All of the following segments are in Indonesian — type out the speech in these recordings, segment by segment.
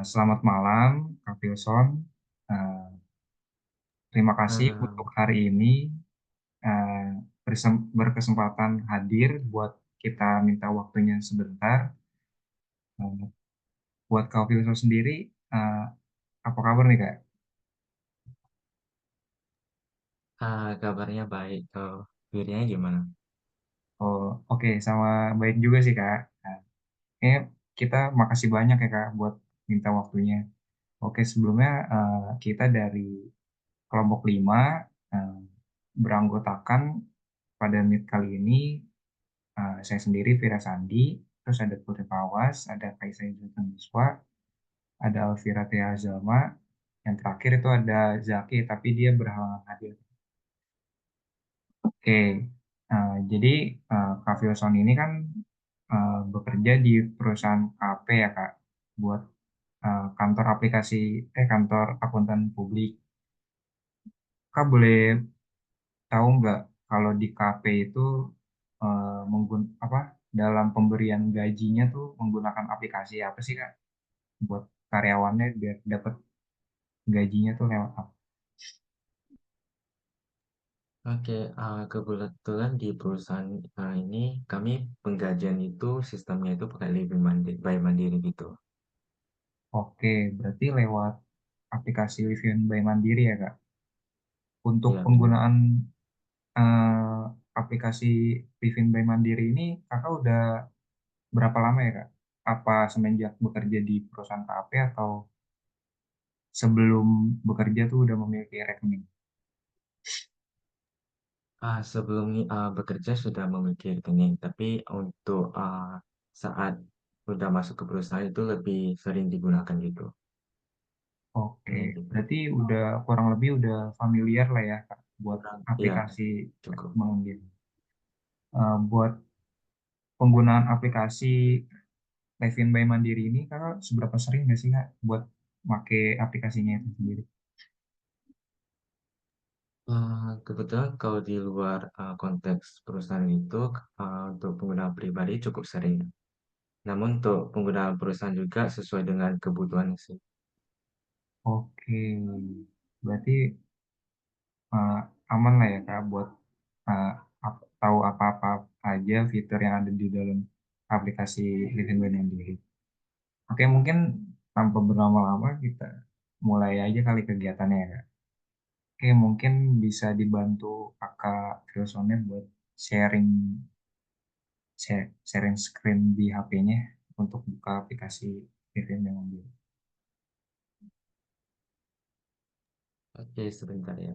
Selamat malam, Kak Wilson. Eh, Terima kasih untuk Eh, hari ini berkesempatan hadir buat kita minta waktunya sebentar. Eh, Buat Kak Wilson sendiri, eh, apa kabar nih Kak? Kabarnya baik. Dirinya gimana? Oh, oke, sama baik juga sih Kak. Kayaknya kita makasih banyak ya Kak buat minta waktunya. Oke, sebelumnya kita dari kelompok 5 eh, beranggotakan pada meet kali ini. Saya sendiri Vira Sandi, terus ada Putri Pawas, ada Kaisa Yusuf Miswa, ada Alvira Tia Zalma, yang terakhir itu ada Zaki, tapi dia berhalangan hadir. Oke, jadi Kak Wilson ini kan bekerja di perusahaan KP ya Kak, buat kantor aplikasi, kantor akuntan publik. Kak boleh tahu nggak kalau di KP itu apa dalam pemberian gajinya tuh menggunakan aplikasi apa sih Kak? Buat karyawannya biar dapat gajinya tuh lewat apa? Oke, kebetulan di perusahaan ini kami penggajian itu sistemnya itu pakai Living Mandiri, by Mandiri gitu. Oke, berarti lewat aplikasi Livin by Mandiri ya Kak. Untuk Iya benar. penggunaan eh, aplikasi Livin by Mandiri ini Kakak udah berapa lama ya Kak? Apa semenjak bekerja di perusahaan KP atau sebelum bekerja tuh udah memiliki rekening? Sebelum bekerja sudah memiliki rekening, tapi untuk saat sudah masuk ke perusahaan itu lebih sering digunakan gitu. Oke, Rekening gitu. berarti udah kurang lebih udah familiar lah ya Kak buat Iya, aplikasi cukup. mengunduh. Buat penggunaan aplikasi Levin by Mandiri ini kakak seberapa sering nggak sih kak buat make aplikasinya itu sendiri? Kebetulan kalau di luar konteks perusahaan itu untuk penggunaan pribadi cukup sering. Namun untuk penggunaan perusahaan juga sesuai dengan kebutuhan sih. Oke, berarti eh, aman lah ya kak buat eh, tahu apa-apa aja fitur yang ada di dalam aplikasi Levin by Mandiri. Oke, mungkin tanpa berlama-lama kita mulai aja kali kegiatannya ya kak. Oke, mungkin bisa dibantu kakak Wilsonnya buat sharing sharing screen di HP-nya untuk buka aplikasi Vivian yang mobil. Oke, sebentar ya.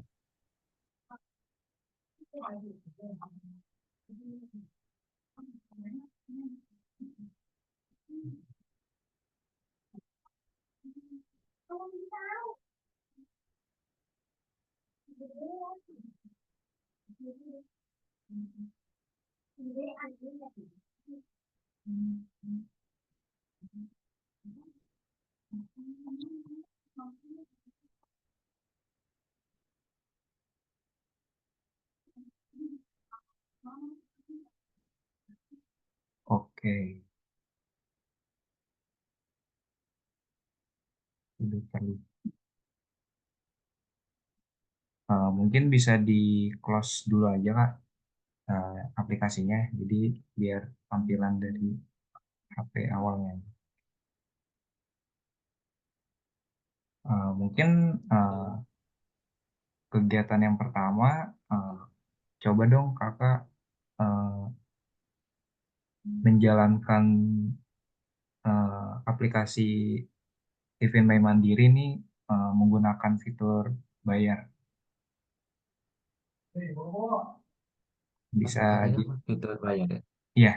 Oke, udah terlihat. Mungkin bisa di close dulu aja Kak aplikasinya, jadi biar tampilan dari HP awalnya. Mungkin eh, Oke. kegiatan yang pertama, eh, coba dong Kakak eh, menjalankan aplikasi Vivian by Mandiri ini menggunakan fitur bayar. Bisa Aplikasinya di, fitur bayar ya. ya,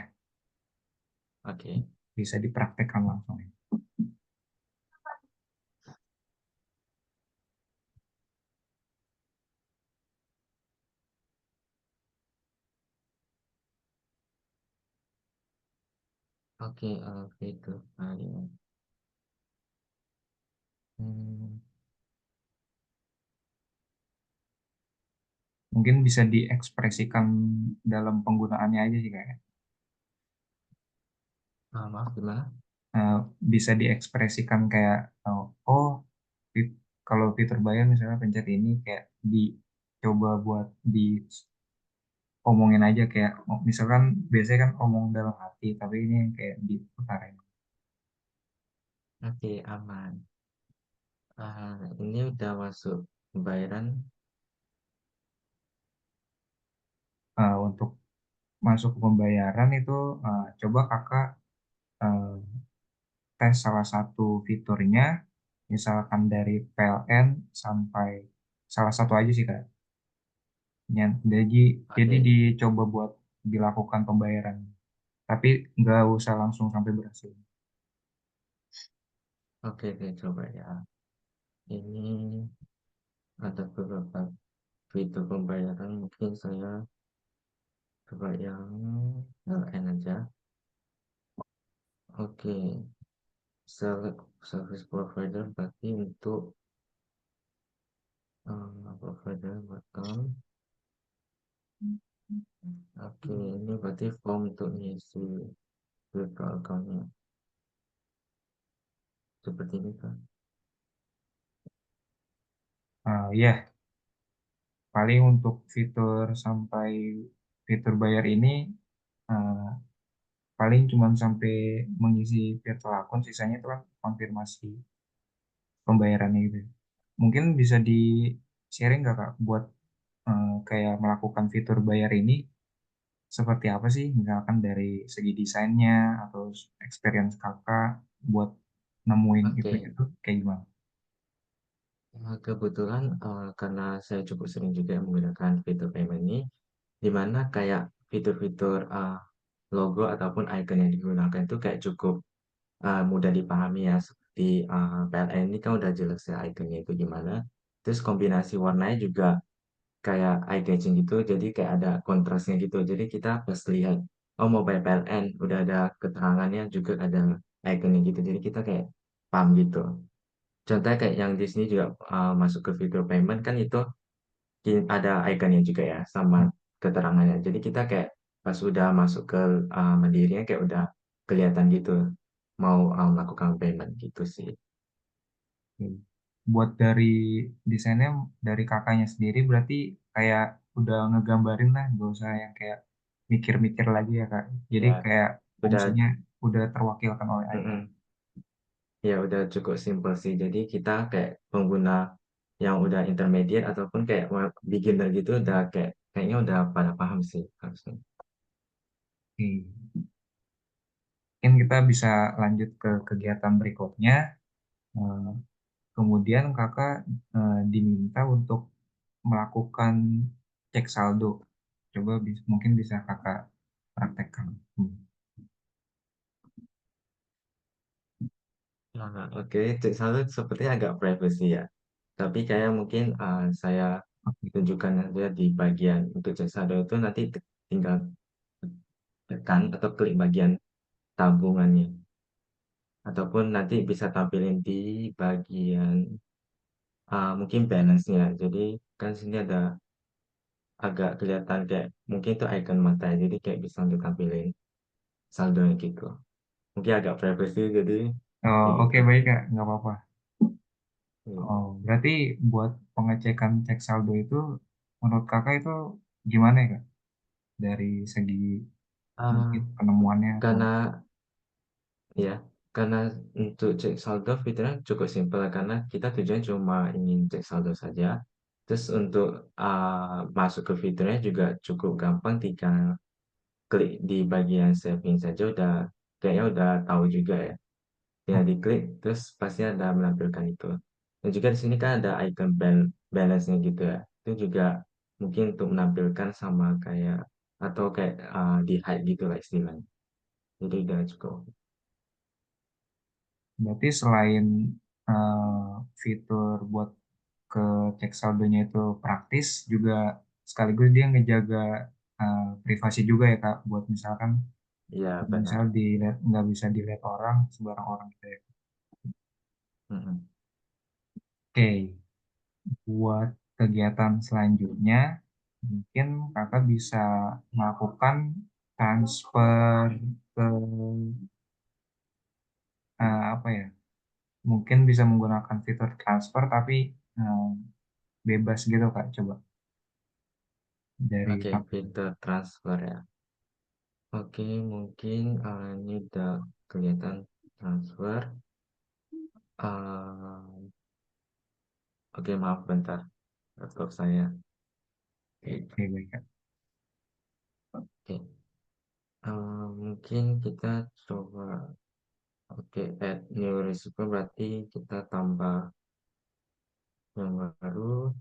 Oke. bisa dipraktekkan langsung. Oke, fitur bayar. Hmm, Mungkin bisa diekspresikan dalam penggunaannya aja sih kayak. maaf gimana? eh, bisa diekspresikan kayak oh fit- kalau fitur bayar misalnya pencet ini kayak dicoba buat diomongin aja kayak misalkan biasanya kan omong dalam hati tapi ini yang kayak diutarain. Oke, aman. Ini udah masuk pembayaran. Untuk masuk ke pembayaran itu coba kakak eh, tes salah satu fiturnya misalkan dari PLN sampai salah satu aja sih kak. Jadi Oke, dicoba buat dilakukan pembayaran, tapi nggak usah langsung sampai berhasil. oke, oke, coba ya. Ini ada beberapa fitur pembayaran. Mungkin saya coba yang LN aja. Oke, select service provider berarti untuk provider button. Oke, ini berarti form untuk ngisi virtual account-nya. Seperti ini kan. Ya, paling untuk fitur sampai fitur bayar ini uh, paling cuma sampai mengisi virtual akun, sisanya itu kan konfirmasi pembayarannya gitu. Mungkin bisa di sharing nggak kak buat kayak melakukan fitur bayar ini seperti apa sih? Misalkan dari segi desainnya atau experience kakak buat nemuin itunya Oke, tuh kayak gimana? kebetulan karena saya cukup sering juga menggunakan fitur payment ini, di mana kayak fitur-fitur logo ataupun icon yang digunakan itu kayak cukup mudah dipahami ya. Seperti PLN ini kan udah jelas ya iconnya itu gimana. Terus kombinasi warnanya juga kayak eye catching gitu, jadi kayak ada kontrasnya gitu. Jadi kita pas lihat, oh mau bayar PLN, udah ada keterangannya juga ada iconnya gitu. Jadi kita kayak paham gitu. Contohnya kayak yang di sini juga masuk ke fitur payment kan itu ada iconnya juga ya sama keterangannya. Jadi kita kayak pas udah masuk ke Mandirinya kayak udah kelihatan gitu mau melakukan payment gitu sih. Oke. Buat dari desainnya dari kakaknya sendiri berarti kayak udah ngegambarin lah, gak usah yang kayak mikir-mikir lagi ya kak. Jadi Ya, kayak udah fungsinya udah terwakilkan oleh icon. mm-mm. Ya udah cukup simpel sih. Jadi kita kayak pengguna yang udah intermediate ataupun kayak beginner gitu udah kayaknya udah pada paham sih harusnya. Oke. Mungkin kita bisa lanjut ke kegiatan berikutnya. Eh, Kemudian kakak diminta untuk melakukan cek saldo. Coba mungkin bisa kakak praktekkan. Nah, oke, cek saldo sepertinya agak privacy ya. Tapi kayak mungkin saya Oke. tunjukkan aja di bagian untuk cek saldo itu nanti tinggal tekan atau klik bagian tabungannya. Ataupun nanti bisa tampilin di bagian mungkin balance-nya. Jadi kan sini ada agak kelihatan kayak mungkin itu icon mata ya, jadi kayak bisa ditampilin saldonya gitu. Mungkin agak privacy jadi Oh, kayak oke gitu. baik kak, nggak apa-apa. Iya. Oh, berarti buat pengecekan cek saldo itu menurut kakak itu gimana ya kak? Dari segi Ah, mungkin penemuannya atau karena ya, karena untuk cek saldo fiturnya cukup simpel karena kita tujuan cuma ingin cek saldo saja. Terus untuk masuk ke fiturnya juga cukup gampang, tinggal klik di bagian saving saja udah kayaknya udah tahu juga ya. Tinggal diklik terus pasti ada menampilkan itu. Dan juga di sini kan ada icon balance-nya gitu ya. Itu juga mungkin untuk menampilkan sama kayak atau kayak di hide gitu lah istilahnya. Jadi udah cukup. berarti selain fitur buat ke cek saldonya itu praktis juga sekaligus dia ngejaga privasi juga ya kak buat misalkan Iya misal benar. dilihat nggak bisa dilihat orang sembarang orang gitu ya. Mm-mm. Oke, buat kegiatan selanjutnya mungkin kakak bisa melakukan transfer ke apa ya, mungkin bisa menggunakan fitur transfer tapi bebas gitu Kak, coba dari Oke, Kakak. fitur transfer ya. Oke, mungkin ini udah kelihatan transfer. Eh, oke, maaf bentar, laptop saya. Oke, baik Kak. Oke, mungkin kita coba. Oke, add new recipe berarti kita tambah yang baru.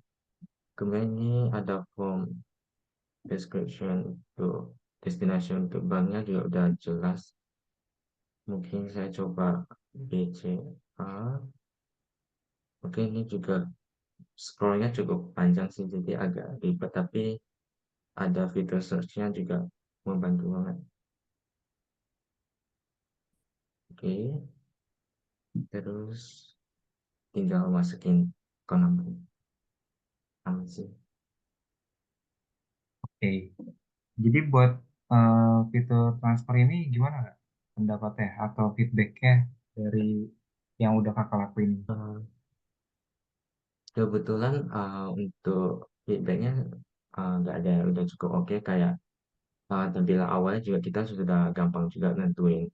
Kemudian ini ada form description untuk destination untuk banknya juga udah jelas. Mungkin saya coba BCA. Oke, ini juga scrollnya cukup panjang sih, jadi agak ribet, tapi ada fitur search-nya juga membantu banget. Oke, terus tinggal masukin account number. Aman sih. Oke, jadi buat fitur transfer ini gimana Kak? Pendapatnya atau feedbacknya dari yang udah Kakak lakuin? Eh, Kebetulan untuk feedbacknya nggak ada, udah cukup oke. Kayak tampilan awalnya juga kita sudah gampang juga nentuin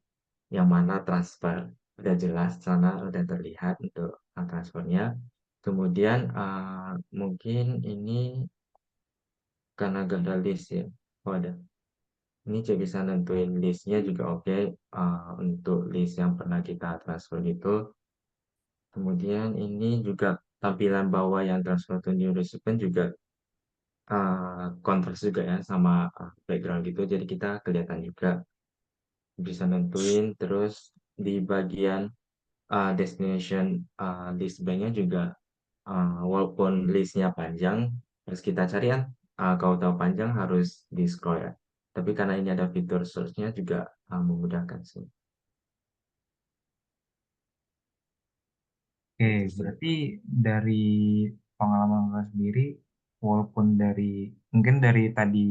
yang mana transfer, udah jelas sana udah terlihat untuk transfernya. Kemudian mungkin ini karena gak ada list ya. Oh ada, ini juga bisa nentuin listnya juga oke, untuk list yang pernah kita transfer gitu. Kemudian ini juga tampilan bawah yang transfer to new recipient juga kontras juga ya sama background gitu, jadi kita kelihatan juga bisa nentuin. Terus di bagian destination list banknya juga, walaupun listnya panjang terus kita cari kan, kalau tahu panjang harus di scroll ya, tapi karena ini ada fitur search-nya juga memudahkan sih. Oke, Itu sih. berarti dari pengalaman Kakak sendiri, walaupun dari mungkin dari tadi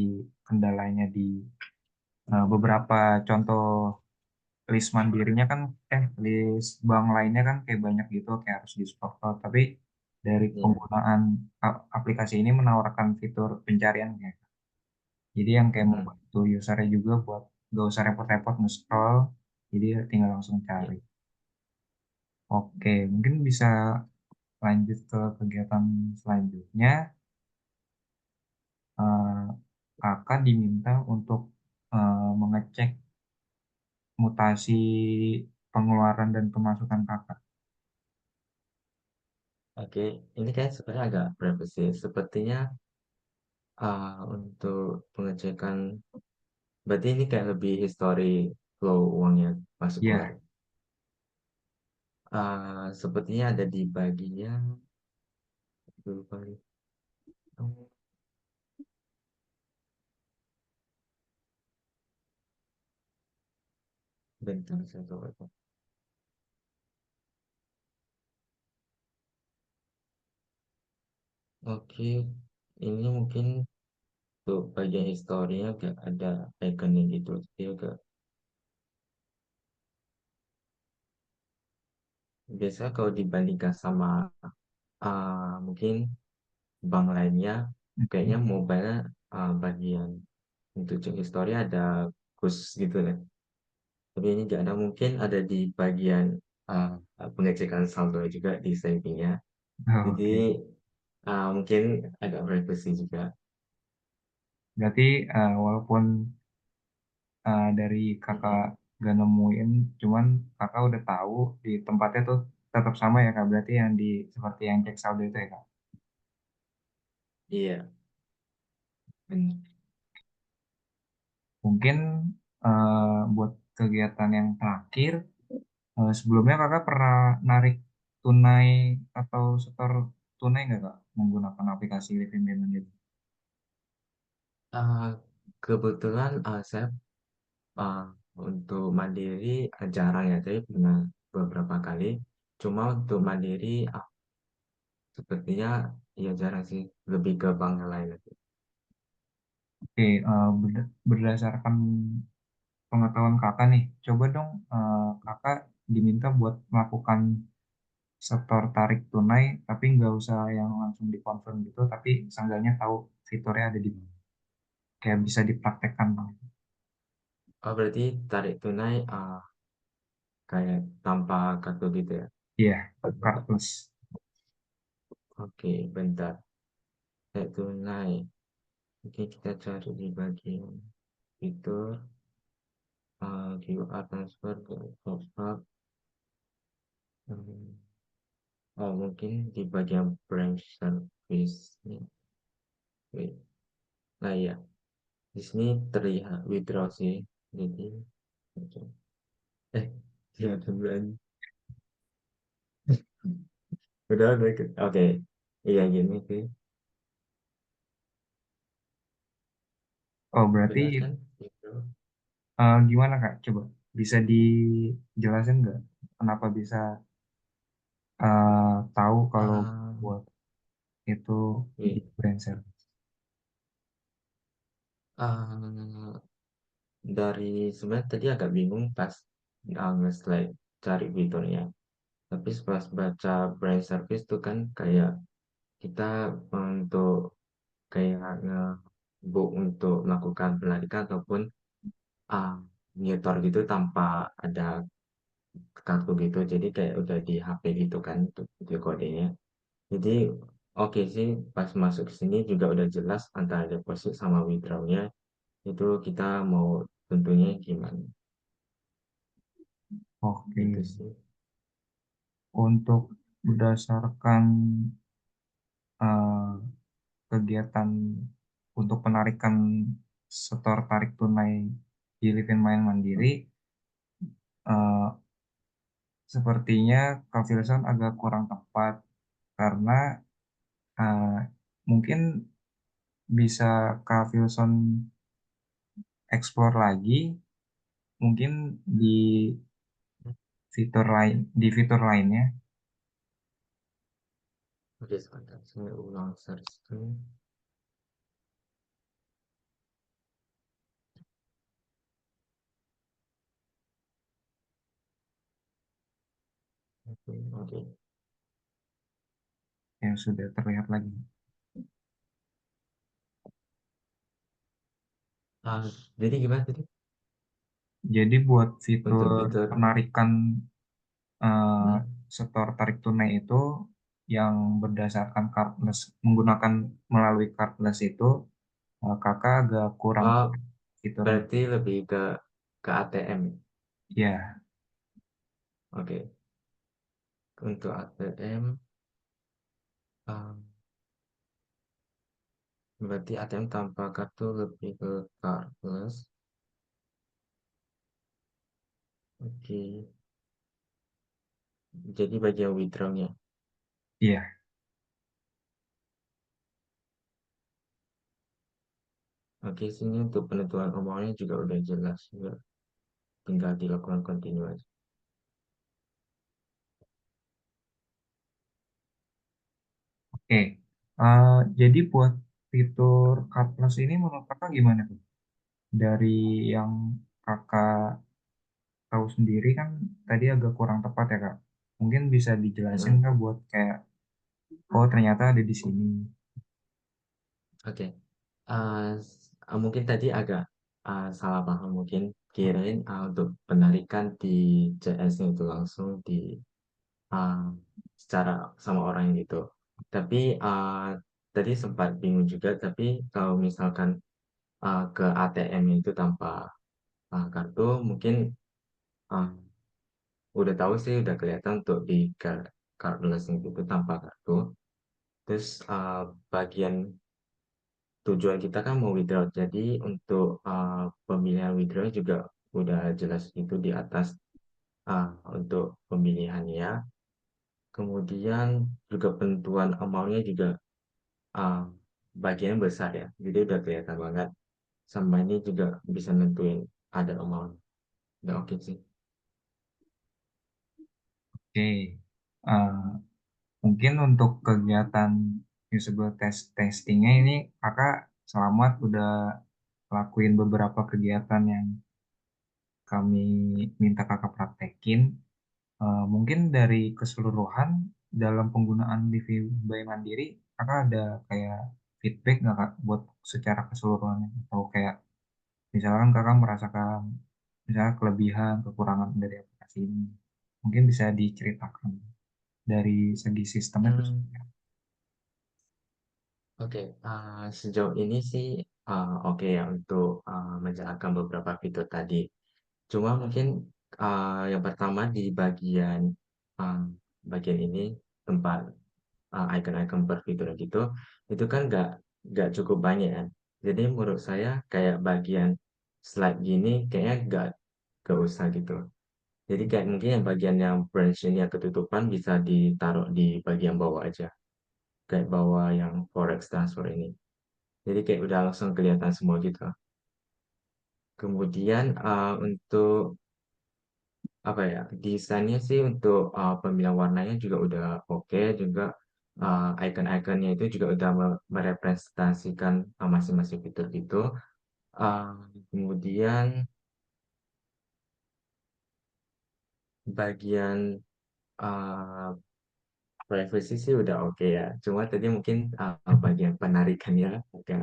kendalanya di beberapa contoh list mandirinya kan, list bank lainnya kan kayak banyak gitu, kayak harus di scroll. Tapi dari Iya. penggunaan aplikasi ini menawarkan fitur pencarian ya. Jadi yang kayak Mm-mm. membantu usernya juga buat gak usah repot-repot nge-scroll, jadi tinggal langsung Iya. cari. Oke, mungkin bisa lanjut ke kegiatan selanjutnya. Eh, Kakak diminta untuk mengecek mutasi pengeluaran dan pemasukan kakak. Oke, ini kan sebenarnya agak privacy sepertinya. Untuk pengecekan berarti ini kayak lebih history flow uangnya masuk keluar. Ya, Sepertinya ada di bagian, lupa nih. Oh, bentar saya coba. Oke, ini mungkin untuk bagian historinya gak ada ikonnya gitu, jadi agak biasa kalau dibandingkan sama mungkin bank lainnya, kayaknya mm, mobile bagian untuk cek histori ada khusus gitu deh. Tapi ini nggak ada, mungkin ada di bagian uh, pengecekan saldo juga di savingnya. oh, Jadi oke. mungkin agak privacy juga. Berarti walaupun dari kakak Mm-mm. gak nemuin, cuman kakak udah tahu di tempatnya tuh tetap sama ya kak. Berarti yang di seperti yang cek saldo itu ya kak. Iya, benar. Mungkin buat kegiatan yang terakhir, sebelumnya kakak pernah narik tunai atau setor tunai nggak kak menggunakan aplikasi Livin Payment itu? Ah, kebetulan saya uh, untuk mandiri jarang ya, tapi pernah beberapa kali. Cuma untuk mandiri sepertinya ya jarang sih, lebih ke bank yang lain lagi. Oke, berdasarkan pengetahuan kakak nih, coba dong kakak diminta buat melakukan setor tarik tunai, tapi nggak usah yang langsung dikonfirm gitu, tapi seenggaknya tahu fiturnya ada di mana. Kayak bisa dipraktekkan. Oh, berarti tarik tunai kayak tanpa kartu gitu ya? Iya, card plus. Oke, bentar. Tarik tunai. Oke, kita cari di bagian fitur QR transfer ke top up. Hmm, Oh, mungkin di bagian branch service. Wait. Nah, ya. Di sini terlihat withdraw sih. Jadi, oke. Eh, ya bulan. Udah ikut. Oke. Iya, gini sih. Oh, berarti Benar kan? Withdraw. gimana Kak? Coba bisa dijelasin nggak kenapa bisa tahu kalau Ah, buat itu di wait. brand service? Ah, dari sebenarnya tadi agak bingung pas nge-slide cari fiturnya. Tapi pas baca brand service tuh kan kayak kita untuk kayak nge-book untuk melakukan penarikan ataupun ah, nyetor gitu tanpa ada kartu gitu. Jadi kayak udah di HP gitu kan untuk video kodenya. Jadi oke sih pas masuk ke sini juga udah jelas antara deposit sama withdrawnya itu kita mau tentunya gimana Oke, gitu sih. untuk berdasarkan eh, kegiatan untuk penarikan setor tarik tunai di Livin Main Mandiri, eh, sepertinya Kak Wilson agak kurang tepat karena eh, mungkin bisa Kak Wilson explore lagi, mungkin di fitur lainnya. Oke, sebentar saya ulang search dulu. Oke. Yang sudah terlihat lagi. Ah, jadi gimana tadi Jadi buat untuk fitur fitur penarikan eh, hmm? setor tarik tunai itu yang berdasarkan cardless, menggunakan melalui cardless itu kakak agak kurang Oh, fiturnya. berarti lebih ke ATM. Ya, Oke, untuk ATM berarti ATM tanpa kartu lebih ke cardless. Oke, jadi bagian withdrawnya. iya. Oke, sini untuk penentuan amountnya juga udah jelas juga. Tinggal dilakukan continue aja. Oke. Jadi buat fitur cardless ini menurut kakak gimana tuh? Dari yang kakak tahu sendiri kan tadi agak kurang tepat ya kak. Mungkin bisa dijelasin Hmm, kak buat kayak, oh ternyata ada di sini. Oke. Mungkin tadi agak salah paham mungkin kirain untuk penarikan di CS-nya itu langsung di ah, secara sama orang gitu. Tapi tadi sempat bingung juga. Tapi kalau misalkan ke ATM itu tanpa kartu, mungkin ah, udah tahu sih udah kelihatan untuk di cardless itu tanpa kartu. Terus bagian tujuan kita kan mau withdraw. Jadi untuk pemilihan withdraw juga udah jelas itu di atas untuk pemilihannya. Kemudian juga penentuan amount-nya juga uh, bagian besar ya. Jadi udah kelihatan banget. Sama ini juga bisa nentuin ada amount. Udah oke sih. Oke. Eh, Mungkin untuk kegiatan usable testingnya ini kakak selamat udah lakuin beberapa kegiatan yang kami minta kakak praktekin. Mungkin dari keseluruhan dalam penggunaan Livi by Mandiri, Kakak ada kayak feedback nggak Kak buat secara keseluruhannya? Atau kayak misalkan Kakak merasakan misalnya kelebihan, kekurangan dari aplikasi ini. Mungkin bisa diceritakan dari segi sistemnya terus. Hmm, oke, sejauh ini sih oke ya untuk menjalankan beberapa fitur tadi. Cuma mungkin yang pertama di uh, bagian ini tempat icon-icon per fitur gitu, itu kan nggak cukup banyak kan. Jadi menurut saya kayak bagian slide gini kayaknya nggak usah gitu. Jadi kayak mungkin yang bagian yang branch ini yang ketutupan bisa ditaruh di bagian bawah aja. Kayak bawah yang forex transfer ini. Jadi kayak udah langsung kelihatan semua gitu. Kemudian untuk apa ya, desainnya sih untuk pemilihan warnanya juga udah oke juga icon-iconnya itu juga udah merepresentasikan masing-masing fitur gitu. Uh, Kemudian bagian uh, privacy sih udah oke ya. Cuma tadi mungkin bagian penarikannya agak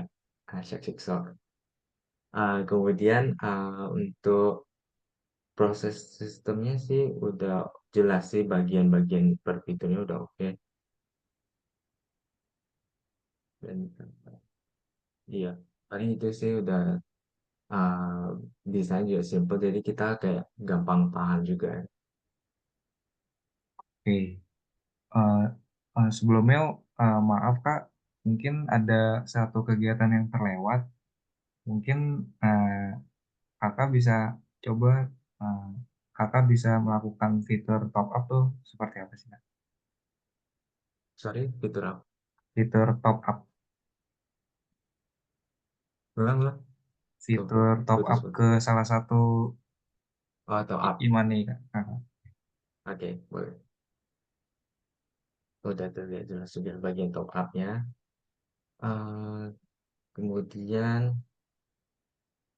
syok-syok. Kemudian untuk proses sistemnya sih udah jelas sih bagian-bagian per fiturnya udah oke. Dan iya, paling itu sih udah uh, desain juga simple jadi kita kayak gampang paham juga. Oke. Eh, Sebelumnya maaf Kak, mungkin ada satu kegiatan yang terlewat. Mungkin kakak bisa coba eh, kakak bisa melakukan fitur top up tuh seperti apa sih Kak? Sorry, fitur apa? Fitur top up, Ulang ulang. Tuh, fitur top up putus-putus. ke salah satu Oh, atau up. e-money Kak. Kakak. Oke, boleh. Udah terlihat jelas juga bagian top up-nya. Eh, Kemudian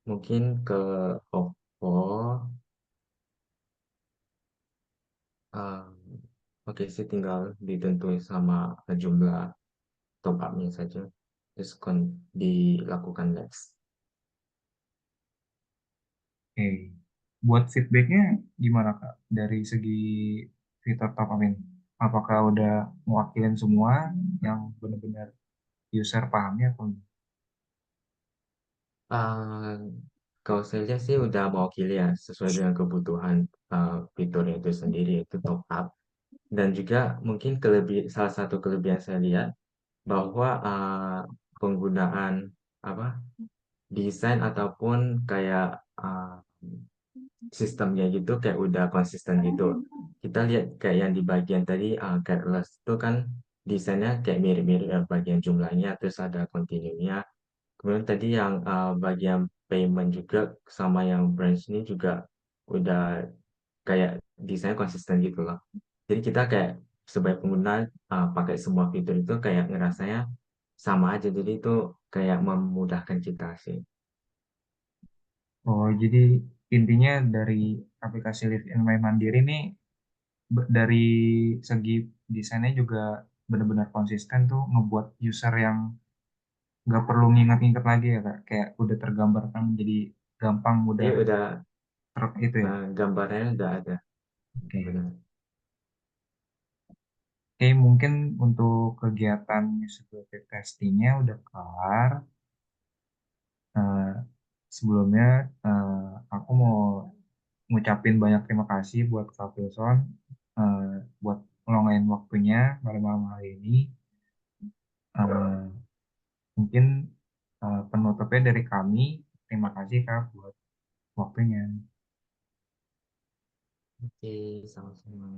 mungkin ke Oppo. eh, oke sih tinggal ditentuin sama jumlah top up-nya saja. Terus dilakukan next. Oke, buat feedbacknya gimana Kak dari segi fitur top up ini? Apakah udah mewakilin semua yang benar-benar user pahamnya atau enggak? Eh, Kalau saya lihat sih udah mewakili ya sesuai dengan kebutuhan fiturnya itu sendiri itu top up. Dan juga mungkin salah satu kelebihan saya lihat bahwa penggunaan apa desain ataupun kayak sistemnya gitu kayak udah konsisten gitu. Kita lihat kayak yang di bagian tadi careless itu kan desainnya kayak mirip-mirip ya, bagian jumlahnya terus ada continue-nya. Kemudian tadi yang bagian payment juga sama yang branch ini juga udah kayak desain konsisten gitu loh. Jadi kita kayak sebagai pengguna pakai semua fitur itu kayak ngerasanya sama aja. Jadi itu kayak memudahkan kita sih. Oh, jadi intinya dari aplikasi Live in My Mandiri ini dari segi desainnya juga benar-benar konsisten tuh ngebuat user yang nggak perlu nginget-nginget lagi ya Kak. Kayak udah tergambarkan jadi gampang mudah Jadi udah itu ya. gambarnya udah ada. Oke. Benar. Oke, mungkin untuk kegiatan usability testingnya udah kelar. Eh, Sebelumnya aku mau ngucapin banyak terima kasih buat Kak Wilson buat ngeluangin waktunya pada malam hari ini. Eh, Mungkin penutupnya dari kami. Terima kasih Kak buat waktunya. Oke, sama-sama.